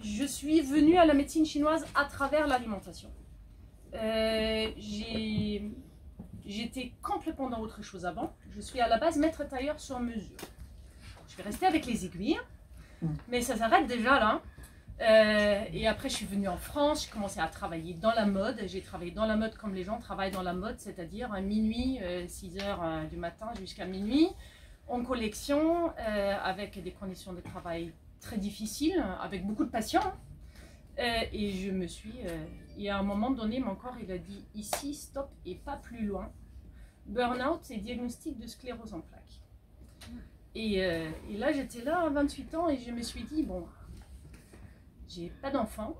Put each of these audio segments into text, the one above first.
Je suis venue à la médecine chinoise à travers l'alimentation. J'étais complètement dans autre chose avant. Je suis à la base maître tailleur sur mesure. Je vais rester avec les aiguilles, mais ça s'arrête déjà là. Et après, je suis venue en France, j'ai commencé à travailler dans la mode. J'ai travaillé dans la mode comme les gens travaillent dans la mode, c'est-à-dire à minuit, 6 h du matin jusqu'à minuit, en collection, avec des conditions de travail très difficiles, avec beaucoup de patients. Et je me suis... et à un moment donné, mon corps, il a dit ici, stop et pas plus loin. Burn-out, c'est diagnostic de sclérose en plaques. Et là, j'étais là à 28 ans et je me suis dit, bon... J'ai pas d'enfant,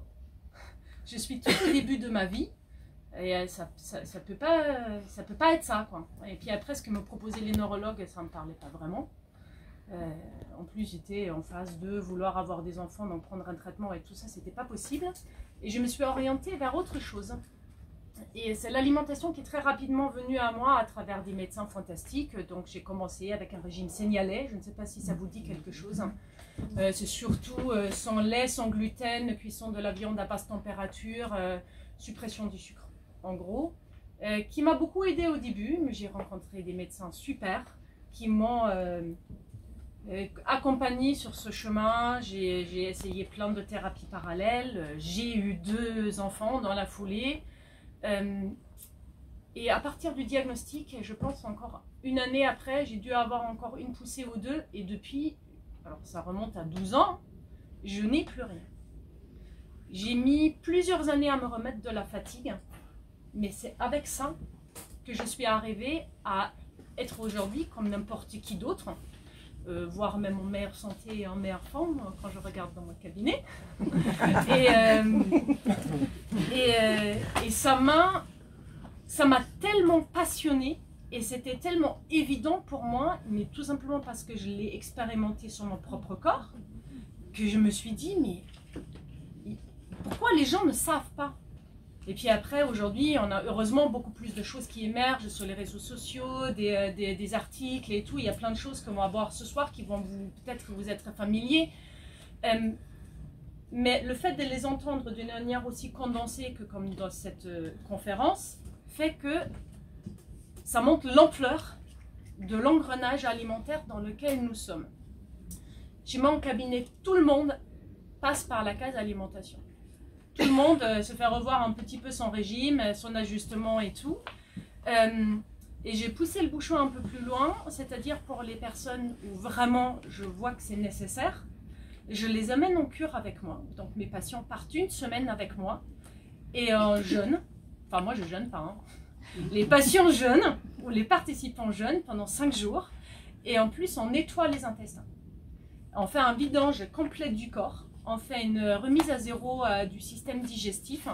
je suis tout au début de ma vie et ça peut pas être ça, quoi. Et puis après, ce que me proposaient les neurologues, ça me parlait pas vraiment. En plus, j'étais en phase de vouloir avoir des enfants, donc prendre un traitement et tout ça, c'était pas possible. Et je me suis orientée vers autre chose. Et c'est l'alimentation qui est très rapidement venue à moi à travers des médecins fantastiques. Donc j'ai commencé avec un régime sénialais, je ne sais pas si ça vous dit quelque chose. C'est surtout sans lait, sans gluten, cuisson de la viande à basse température, suppression du sucre, en gros. Qui m'a beaucoup aidée au début, mais j'ai rencontré des médecins super qui m'ont accompagnée sur ce chemin. J'ai essayé plein de thérapies parallèles, j'ai eu 2 enfants dans la foulée. Et à partir du diagnostic, je pense encore une année après, j'ai dû avoir encore une poussée ou 2. Et depuis, alors ça remonte à 12 ans, je n'ai plus rien. J'ai mis plusieurs années à me remettre de la fatigue. Mais c'est avec ça que je suis arrivée à être aujourd'hui comme n'importe qui d'autre. Voire même en meilleure santé et en meilleure forme quand je regarde dans mon cabinet. Et ça m'a tellement passionnée et c'était tellement évident pour moi, mais tout simplement parce que je l'ai expérimenté sur mon propre corps, que je me suis dit, mais pourquoi les gens ne savent pas? Et puis après, aujourd'hui, on a heureusement beaucoup plus de choses qui émergent sur les réseaux sociaux, des articles et tout. Il y a plein de choses qu'on va voir ce soir qui vont peut-être vous être familiers. Mais le fait de les entendre d'une manière aussi condensée que comme dans cette conférence, fait que ça montre l'ampleur de l'engrenage alimentaire dans lequel nous sommes. Chez moi, en cabinet, tout le monde passe par la case alimentation. Tout le monde se fait revoir un petit peu son régime, son ajustement et tout. Et j'ai poussé le bouchon un peu plus loin, c'est-à-dire pour les personnes où vraiment je vois que c'est nécessaire, je les amène en cure avec moi. Donc mes patients partent une semaine avec moi et jeûnent. Enfin moi je jeûne pas. Hein. Les patients jeûnent ou les participants jeûnent pendant 5 jours et en plus on nettoie les intestins. On fait un vidange complet du corps. On fait une remise à zéro du système digestif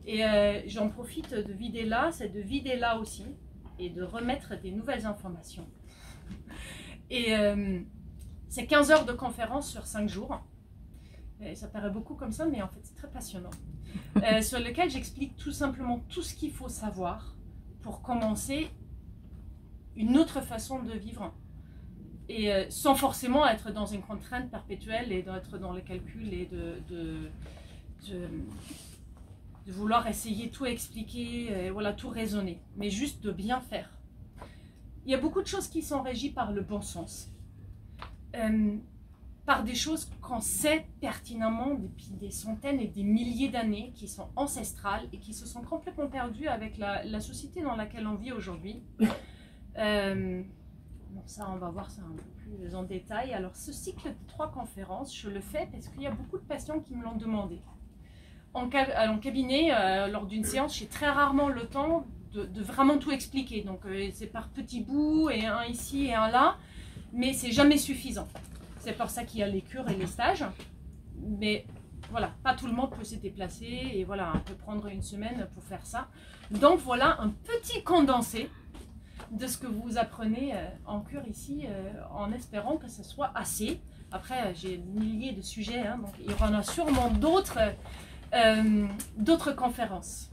et j'en profite de vider là, c'est de vider là aussi et de remettre des nouvelles informations. Et c'est 15 heures de conférence sur 5 jours. Et ça paraît beaucoup comme ça, mais en fait c'est très passionnant. Sur lequel j'explique tout simplement tout ce qu'il faut savoir pour commencer une autre façon de vivre. Et sans forcément être dans une contrainte perpétuelle et d'être dans le calcul et de vouloir essayer tout expliquer, et voilà, tout raisonner, mais juste de bien faire. Il y a beaucoup de choses qui sont régies par le bon sens, par des choses qu'on sait pertinemment depuis des centaines et des milliers d'années, qui sont ancestrales et qui se sont complètement perdues avec la société dans laquelle on vit aujourd'hui. Bon, ça, on va voir ça un peu plus en détail. Alors, ce cycle de 3 conférences, je le fais parce qu'il y a beaucoup de patients qui me l'ont demandé. En cabinet, lors d'une séance, j'ai très rarement le temps de vraiment tout expliquer. Donc, c'est par petits bouts, et un ici et un là, mais c'est jamais suffisant. C'est pour ça qu'il y a les cures et les stages. Mais voilà, pas tout le monde peut se déplacer, et voilà, on peut prendre une semaine pour faire ça. Donc, voilà un petit condensé de ce que vous apprenez en cure ici, en espérant que ce soit assez. Après, j'ai des milliers de sujets, hein, donc il y en a sûrement d'autres conférences.